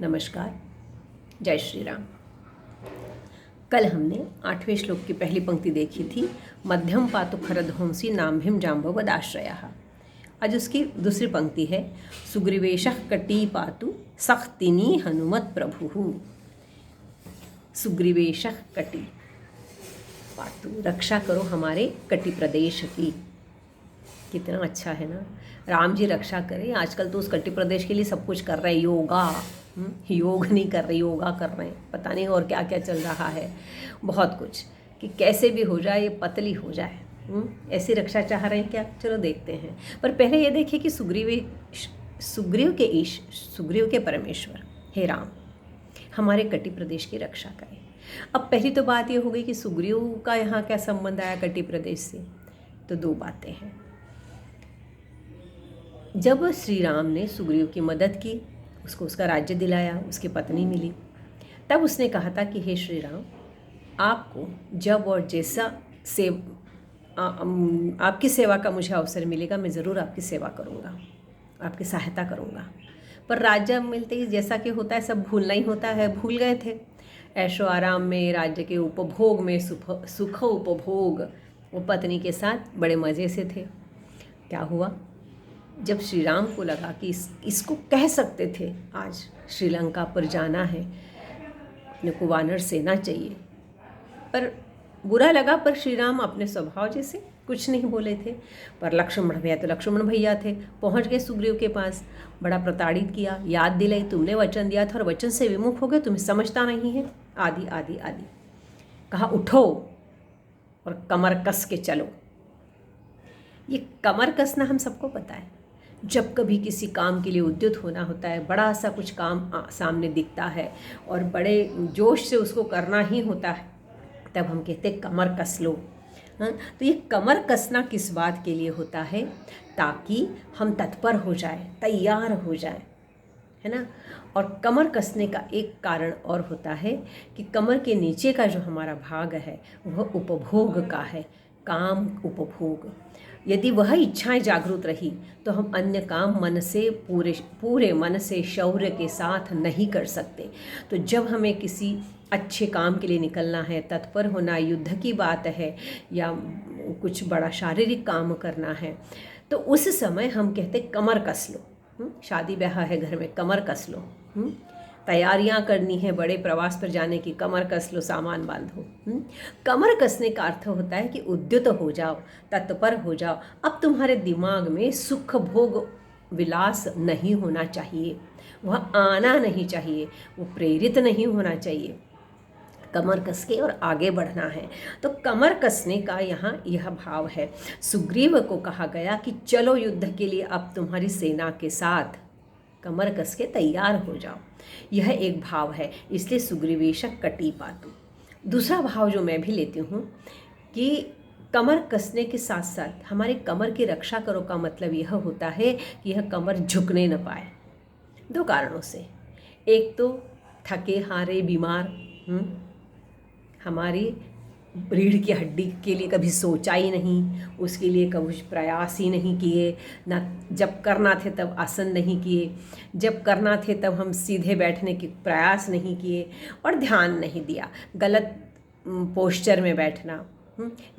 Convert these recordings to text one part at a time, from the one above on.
नमस्कार, जय श्री राम। कल हमने 8वें श्लोक की पहली पंक्ति देखी थी, मध्यम पातु खरध्वंसी नाम्भिम जाम्बवदाश्रयः। आज उसकी दूसरी पंक्ति है, सुग्रीवेशः कटी पातु सख्तिनी हनुमत प्रभुः। सुग्रीवेशः कटी पातु, रक्षा करो हमारे कटी प्रदेश की। कितना अच्छा है ना, राम जी रक्षा करें। आजकल तो उस कटी प्रदेश के लिए सब कुछ कर रहे हैं, योग नहीं कर रहे, योगा कर रहे हैं, पता नहीं और क्या क्या चल रहा है, बहुत कुछ, कि कैसे भी हो जाए ये पतली हो जाए। ऐसी रक्षा चाह रहे हैं क्या? चलो देखते हैं। पर पहले ये देखिए कि सुग्रीव के परमेश्वर हे राम हमारे कटी प्रदेश की रक्षा करें। अब पहली तो बात ये हो गई कि सुग्रीव का यहाँ क्या संबंध आया कटी प्रदेश से। तो दो बातें हैं। जब श्री राम ने सुग्रीव की मदद की, उसको उसका राज्य दिलाया, उसकी पत्नी मिली, तब उसने कहा था कि हे श्री राम, आपको जब और जैसा आपकी सेवा का मुझे अवसर मिलेगा, मैं ज़रूर आपकी सेवा करूँगा, आपकी सहायता करूँगा। पर राज्य मिलते ही जैसा कि होता है सब भूलना ही होता है, भूल गए थे। ऐशो आराम में, राज्य के उपभोग में, सुख उपभोग, वो पत्नी के साथ बड़े मज़े से थे। क्या हुआ? जब श्री राम को लगा कि इसको कह सकते थे आज श्रीलंका पर जाना है, अपने को वानर सेना चाहिए, पर बुरा लगा। पर श्री राम अपने स्वभाव जैसे कुछ नहीं बोले थे। पर लक्ष्मण भैया तो लक्ष्मण भैया थे, पहुंच गए सुग्रीव के पास, बड़ा प्रताड़ित किया, याद दिलाई तुमने वचन दिया था और वचन से विमुख हो गए, तुम्हें समझता नहीं है, आदि आदि आदि। कहा उठो और कमर कस के चलो। ये कमर कसना हम सबको पता है। जब कभी किसी काम के लिए उद्युत होना होता है, बड़ा सा कुछ काम सामने दिखता है और बड़े जोश से उसको करना ही होता है, तब हम कहते हैं कमर कस लो। हाँ, तो ये कमर कसना किस बात के लिए होता है? ताकि हम तत्पर हो जाए, तैयार हो जाए, है ना। और कमर कसने का एक कारण और होता है कि कमर के नीचे का जो हमारा भाग है वह उपभोग का है, काम उपभोग। यदि वह इच्छाएं जागरूक रही तो हम अन्य काम मन से पूरे मन से शौर्य के साथ नहीं कर सकते। तो जब हमें किसी अच्छे काम के लिए निकलना है, तत्पर होना, युद्ध की बात है या कुछ बड़ा शारीरिक काम करना है, तो उस समय हम कहते कमर कस लो। शादी ब्याह है घर में, कमर कस लो। तैयारियां करनी है बड़े प्रवास पर जाने की, कमर कस लो, सामान बांधो। कमर कसने का अर्थ होता है कि उद्युत हो जाओ, तत्पर हो जाओ। अब तुम्हारे दिमाग में सुख भोग विलास नहीं होना चाहिए, वह आना नहीं चाहिए, वो प्रेरित नहीं होना चाहिए। कमर कस के और आगे बढ़ना है। तो कमर कसने का यहाँ यह भाव है। सुग्रीव को कहा गया कि चलो युद्ध के लिए अब तुम्हारी सेना के साथ, कमर कस के तैयार हो जाओ। यह एक भाव है, इसलिए सुग्रीवेशः कटी पातु। दूसरा भाव जो मैं भी लेती हूँ कि कमर कसने के साथ साथ हमारे कमर की रक्षा करो का मतलब यह होता है कि यह कमर झुकने न पाए। दो कारणों से। एक तो थके हारे बीमार, हमारी रीढ़ की हड्डी के लिए कभी सोचा ही नहीं, उसके लिए कभी प्रयास ही नहीं किए ना। जब करना थे तब आसन नहीं किए, जब करना थे तब हम सीधे बैठने के प्रयास नहीं किए और ध्यान नहीं दिया। गलत पोस्चर में बैठना,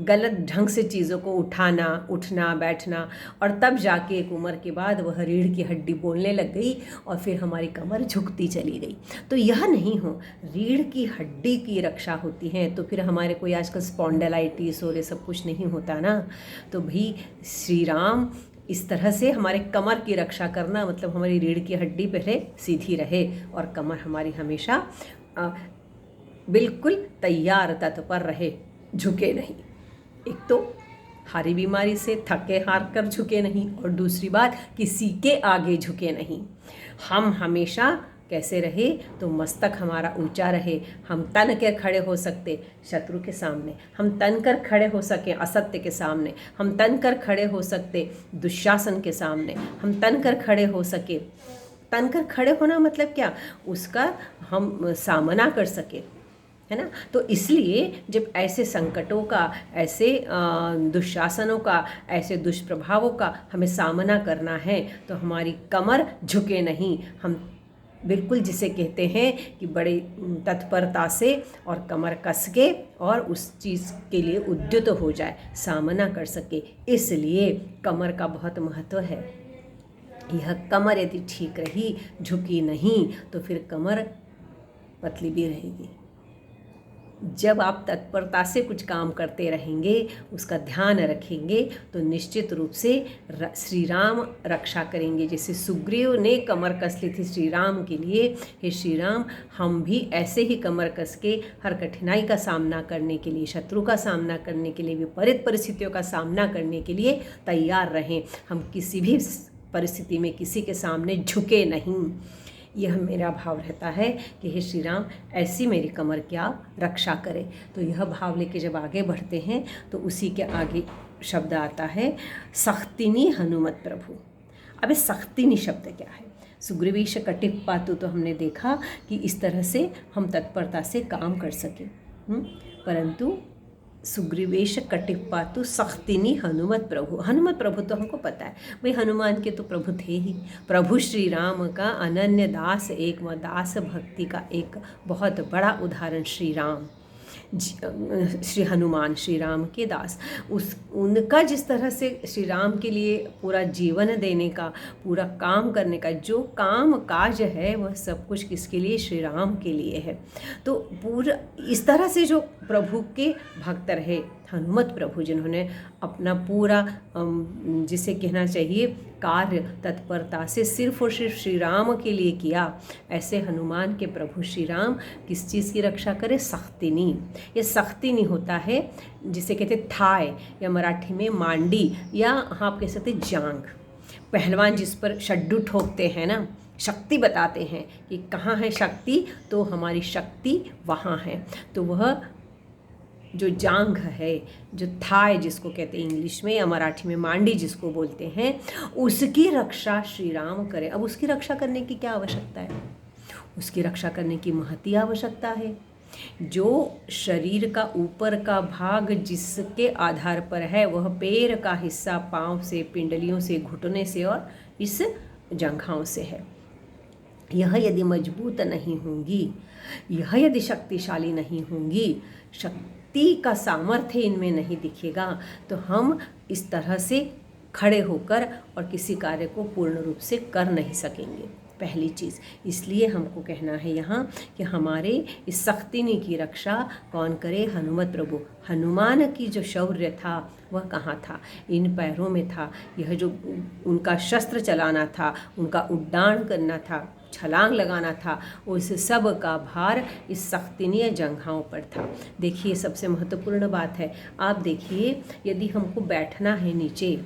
गलत ढंग से चीज़ों को उठाना, उठना, बैठना, और तब जाके एक उम्र के बाद वह रीढ़ की हड्डी बोलने लग गई और फिर हमारी कमर झुकती चली गई। तो यह नहीं हो, रीढ़ की हड्डी की रक्षा होती है। तो फिर हमारे कोई आजकल स्पॉन्डिलाइटिस और ये सब कुछ नहीं होता ना। तो भी श्री राम इस तरह से हमारे कमर की रक्षा करना, मतलब हमारी रीढ़ की हड्डी पहले सीधी रहे और कमर हमारी हमेशा बिल्कुल तैयार तत्पर रहे, झुके नहीं। एक तो हारी बीमारी से थके हार कर झुके नहीं, और दूसरी बात किसी के आगे झुके नहीं। हम हमेशा कैसे रहे? तो मस्तक हमारा ऊंचा रहे, हम तन कर खड़े हो सकते शत्रु के सामने, हम तन कर खड़े हो सके असत्य के सामने, हम तन कर खड़े हो सकते दुशासन के सामने, हम तन कर खड़े हो सके। तन कर खड़े होना मतलब क्या? उसका हम सामना कर सके, है ना। तो इसलिए जब ऐसे संकटों का, ऐसे दुशासनों का, ऐसे दुष्प्रभावों का हमें सामना करना है तो हमारी कमर झुके नहीं, हम बिल्कुल जिसे कहते हैं कि बड़ी तत्परता से और कमर कस के और उस चीज़ के लिए उद्युत हो जाए, सामना कर सके। इसलिए कमर का बहुत महत्व है। यह कमर यदि ठीक रही, झुकी नहीं, तो फिर कमर पतली भी रहेगी। जब आप तत्परता से कुछ काम करते रहेंगे, उसका ध्यान रखेंगे, तो निश्चित रूप से श्री राम रक्षा करेंगे। जैसे सुग्रीव ने कमर कस ली थी श्री राम के लिए, हे श्री राम, हम भी ऐसे ही कमर कस के हर कठिनाई का सामना करने के लिए, शत्रु का सामना करने के लिए, विपरीत परिस्थितियों का सामना करने के लिए तैयार रहें। हम किसी भी परिस्थिति में किसी के सामने झुके नहीं। यह मेरा भाव रहता है कि हे श्री राम, ऐसी मेरी कमर की आप रक्षा करें। तो यह भाव लेके जब आगे बढ़ते हैं तो उसी के आगे शब्द आता है सख्तिनी हनुमत प्रभु। अब इस सख्तिनी शब्द क्या है? सुग्रीवेश कटिप पातु, तो हमने देखा कि इस तरह से हम तत्परता से काम कर सकें, परंतु सुग्रीवेश कटिपातु सख्तिनी हनुमत प्रभु। हनुमत प्रभु तो हमको पता है भाई, हनुमान के तो प्रभु थे ही। प्रभु श्री राम का अनन्य दास, एक दास भक्ति का एक बहुत बड़ा उदाहरण श्री राम, श्री हनुमान, श्री राम के दास। उनका जिस तरह से श्री राम के लिए पूरा जीवन देने का, पूरा काम करने का, जो काम काज है वह सब कुछ किसके लिए? श्री राम के लिए है। तो पूरा इस तरह से जो प्रभु के भक्त रहे हनुमत प्रभु, जिन्होंने अपना पूरा जिसे कहना चाहिए कार्य तत्परता से सिर्फ और सिर्फ श्री राम के लिए किया, ऐसे हनुमान के प्रभु श्री राम किस चीज़ की रक्षा करे? सख्तिनी। ये सख्तिनी होता है जिसे कहते थाय, या मराठी में मांडी, या आप कह सकते जांग। पहलवान जिस पर शड्डू ठोकते हैं ना, शक्ति बताते हैं कि कहाँ है शक्ति, तो हमारी शक्ति वहाँ है। तो वह जो जांघ है, जो थाय जिसको कहते हैं इंग्लिश में, या मराठी में मांडी जिसको बोलते हैं, उसकी रक्षा श्री राम करें। अब उसकी रक्षा करने की क्या आवश्यकता है? उसकी रक्षा करने की महती आवश्यकता है। जो शरीर का ऊपर का भाग जिसके आधार पर है, वह पैर का हिस्सा पाँव से, पिंडलियों से, घुटने से और इस जंघाओं से है। यह यदि मजबूत नहीं होंगी, यह यदि शक्तिशाली नहीं होंगी, शक्ति का सामर्थ्य इनमें नहीं दिखेगा, तो हम इस तरह से खड़े होकर और किसी कार्य को पूर्ण रूप से कर नहीं सकेंगे। पहली चीज़, इसलिए हमको कहना है यहाँ कि हमारे इस सख्तिनी की रक्षा कौन करे? हनुमत प्रभु। हनुमान की जो शौर्य था वह कहाँ था? इन पैरों में था। यह जो उनका शस्त्र चलाना था, उनका उड्डान करना था, छलांग लगाना था, उस सब का भार इस सख्तिनी जंघाओं पर था। देखिए, सबसे महत्वपूर्ण बात है, आप देखिए, यदि हमको बैठना है नीचे,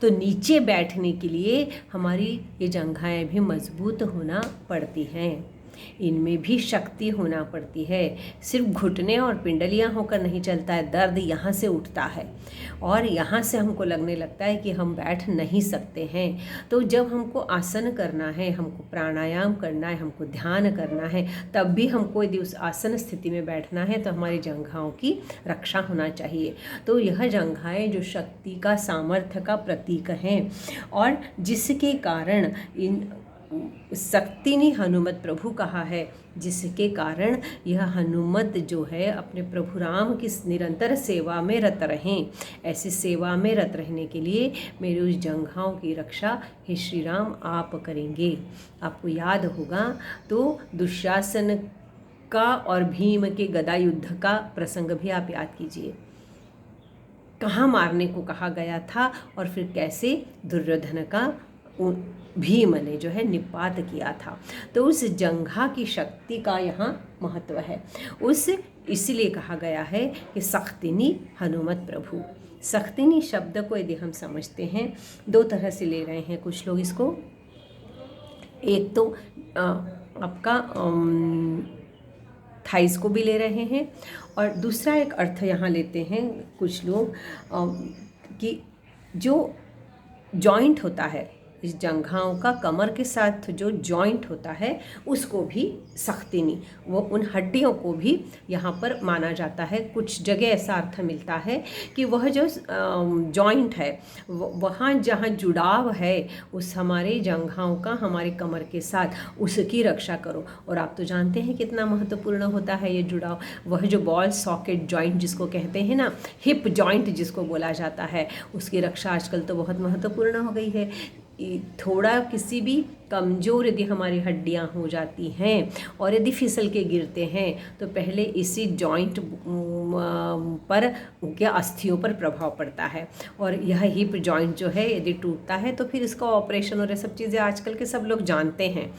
तो नीचे बैठने के लिए हमारी ये जंघाएं भी मजबूत होना पड़ती हैं, इनमें भी शक्ति होना पड़ती है। सिर्फ घुटने और पिंडलियां होकर नहीं चलता है। दर्द यहाँ से उठता है और यहाँ से हमको लगने लगता है कि हम बैठ नहीं सकते हैं। तो जब हमको आसन करना है, हमको प्राणायाम करना है, हमको ध्यान करना है, तब भी हमको यदि उस आसन स्थिति में बैठना है तो हमारी जंघाओं की रक्षा होना चाहिए। तो यह जंघाएं जो शक्ति का, सामर्थ्य का प्रतीक हैं, और जिसके कारण इन सख्तिनी हनुमत प्रभु कहा है, जिसके कारण यह हनुमत जो है अपने प्रभु राम की निरंतर सेवा में रत रहें। ऐसी सेवा में रत रहने के लिए मेरी उस जंघाओं की रक्षा हे श्री राम आप करेंगे। आपको याद होगा तो दुशासन का और भीम के गदा युद्ध का प्रसंग भी आप याद कीजिए। कहाँ मारने को कहा गया था और फिर कैसे दुर्योधन का भीम ने जो है निपात किया था। तो उस जंघा की शक्ति का यहाँ महत्व है। इसलिए कहा गया है कि सख्तिनी हनुमत प्रभु। सख्तिनी शब्द को यदि हम समझते हैं, दो तरह से ले रहे हैं कुछ लोग इसको। एक तो आपका थाइस को भी ले रहे हैं, और दूसरा एक अर्थ यहाँ लेते हैं कुछ लोग कि जो जॉइंट होता है, इस जंघाओं का कमर के साथ जो जॉइंट होता है उसको भी सख्तिनी, वो उन हड्डियों को भी यहाँ पर माना जाता है। कुछ जगह ऐसा अर्थ मिलता है कि वह जो जॉइंट है वहाँ जहाँ जुड़ाव है उस हमारे जंघाओं का हमारे कमर के साथ, उसकी रक्षा करो। और आप तो जानते हैं कितना महत्वपूर्ण होता है ये जुड़ाव। वह जो बॉल सॉकेट जॉइंट जिसको कहते हैं ना, हिप जॉइंट जिसको बोला जाता है, उसकी रक्षा आजकल तो बहुत महत्वपूर्ण हो गई है। थोड़ा किसी भी कमज़ोर यदि हमारी हड्डियां हो जाती हैं और यदि फिसल के गिरते हैं तो पहले इसी जॉइंट पर उनके अस्थियों पर प्रभाव पड़ता है। और यह हिप जॉइंट जो है यदि टूटता है तो फिर इसका ऑपरेशन और ये सब चीज़ें आजकल के सब लोग जानते हैं।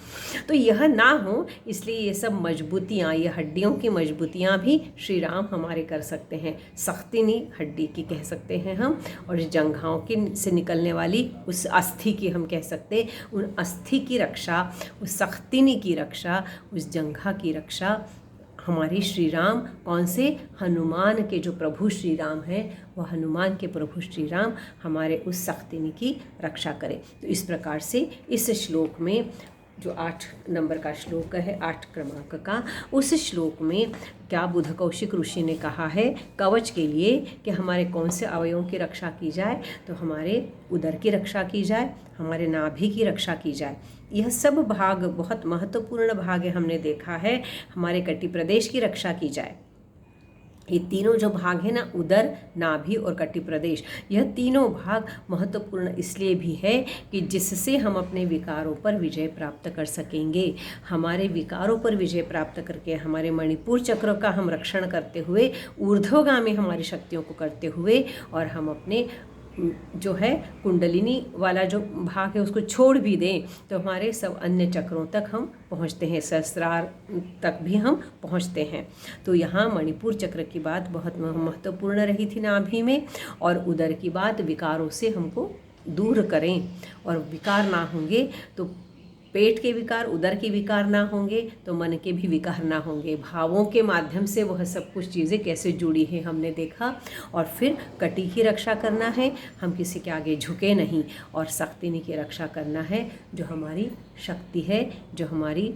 तो यह ना हो इसलिए ये सब मजबूतियाँ, ये हड्डियों की मजबूतियाँ भी श्री राम हमारे कर सकते हैं। सख्तिनी हड्डी की कह सकते हैं हम, और इस जंघाओं की से निकलने वाली उस अस्थि की हम कह सकते, उन अस्थि की रक्षा, उस सख्तिनी की रक्षा, उस जंघा की रक्षा हमारे श्री राम, कौन से, हनुमान के जो प्रभु श्री राम हैं, वह हनुमान के प्रभु श्री राम हमारे उस सख्तिनी की रक्षा करें। तो इस प्रकार से इस श्लोक में जो 8 नंबर का श्लोक है, 8 क्रमांक का, उस श्लोक में क्या बुध कौशिक ऋषि ने कहा है कवच के लिए कि हमारे कौन से अवयवों की रक्षा की जाए, तो हमारे उदर की रक्षा की जाए, हमारे नाभि की रक्षा की जाए। यह सब भाग बहुत महत्वपूर्ण भाग है। हमने देखा है हमारे कटी प्रदेश की रक्षा की जाए। ये तीनों जो भाग है ना, उदर, नाभि और कटी प्रदेश, यह तीनों भाग महत्वपूर्ण इसलिए भी है कि जिससे हम अपने विकारों पर विजय प्राप्त कर सकेंगे। हमारे विकारों पर विजय प्राप्त करके हमारे मणिपुर चक्र का हम रक्षण करते हुए, ऊर्ध्वगामी हमारी शक्तियों को करते हुए, और हम अपने जो है कुंडलिनी वाला जो भाग है उसको छोड़ भी दें तो हमारे सब अन्य चक्रों तक हम पहुंचते हैं, सहस्रार तक भी हम पहुंचते हैं। तो यहाँ मणिपुर चक्र की बात बहुत महत्वपूर्ण रही थी नाभि में, और उदर की बात विकारों से हमको दूर करें, और विकार ना होंगे तो पेट के विकार, उदर के विकार ना होंगे तो मन के भी विकार ना होंगे। भावों के माध्यम से वह सब कुछ चीज़ें कैसे जुड़ी हैं हमने देखा। और फिर कटी की रक्षा करना है, हम किसी के आगे झुके नहीं, और सख्तिनी की रक्षा करना है जो हमारी शक्ति है, जो हमारी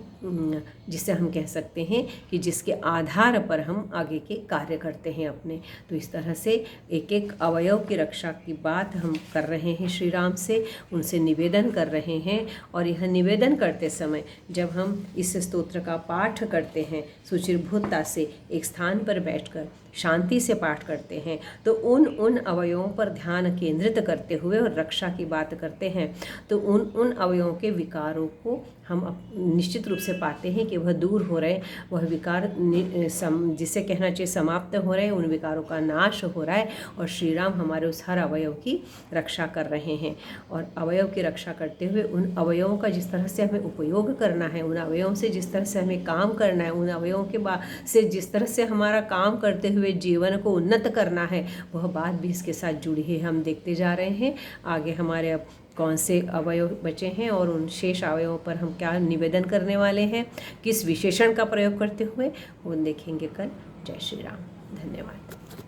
जिसे हम कह सकते हैं कि जिसके आधार पर हम आगे के कार्य करते हैं अपने। तो इस तरह से एक एक अवयव की रक्षा की बात हम कर रहे हैं श्री राम से, उनसे निवेदन कर रहे हैं। और यह निवेदन करते समय जब हम इस स्तोत्र का पाठ करते हैं सुचिरभूतता से, एक स्थान पर बैठकर शांति से पाठ करते हैं, तो उन अवयवों पर ध्यान केंद्रित करते हुए और रक्षा की बात करते हैं, तो उन अवयवों के विकारों को हम निश्चित रूप से पाते हैं कि वह दूर हो रहे, वह विकार जिसे कहना चाहिए समाप्त हो रहे, उन विकारों का नाश हो रहा है, और श्री राम हमारे उस हर अवयव की रक्षा कर रहे हैं। और अवयव की रक्षा करते हुए उन अवयवों का जिस तरह से हमें उपयोग करना है, उन अवयवों से जिस तरह से हमें काम करना है, उन अवयवों के से जिस तरह से हमारा काम करते हुए जीवन को उन्नत करना है, वह बात भी इसके साथ जुड़ी है। हम देखते जा रहे हैं आगे हमारे अब कौन से अवयव बचे हैं और उन शेष अवयवों पर हम क्या निवेदन करने वाले हैं, किस विशेषण का प्रयोग करते हुए, वो देखेंगे कल। जय श्री राम। धन्यवाद।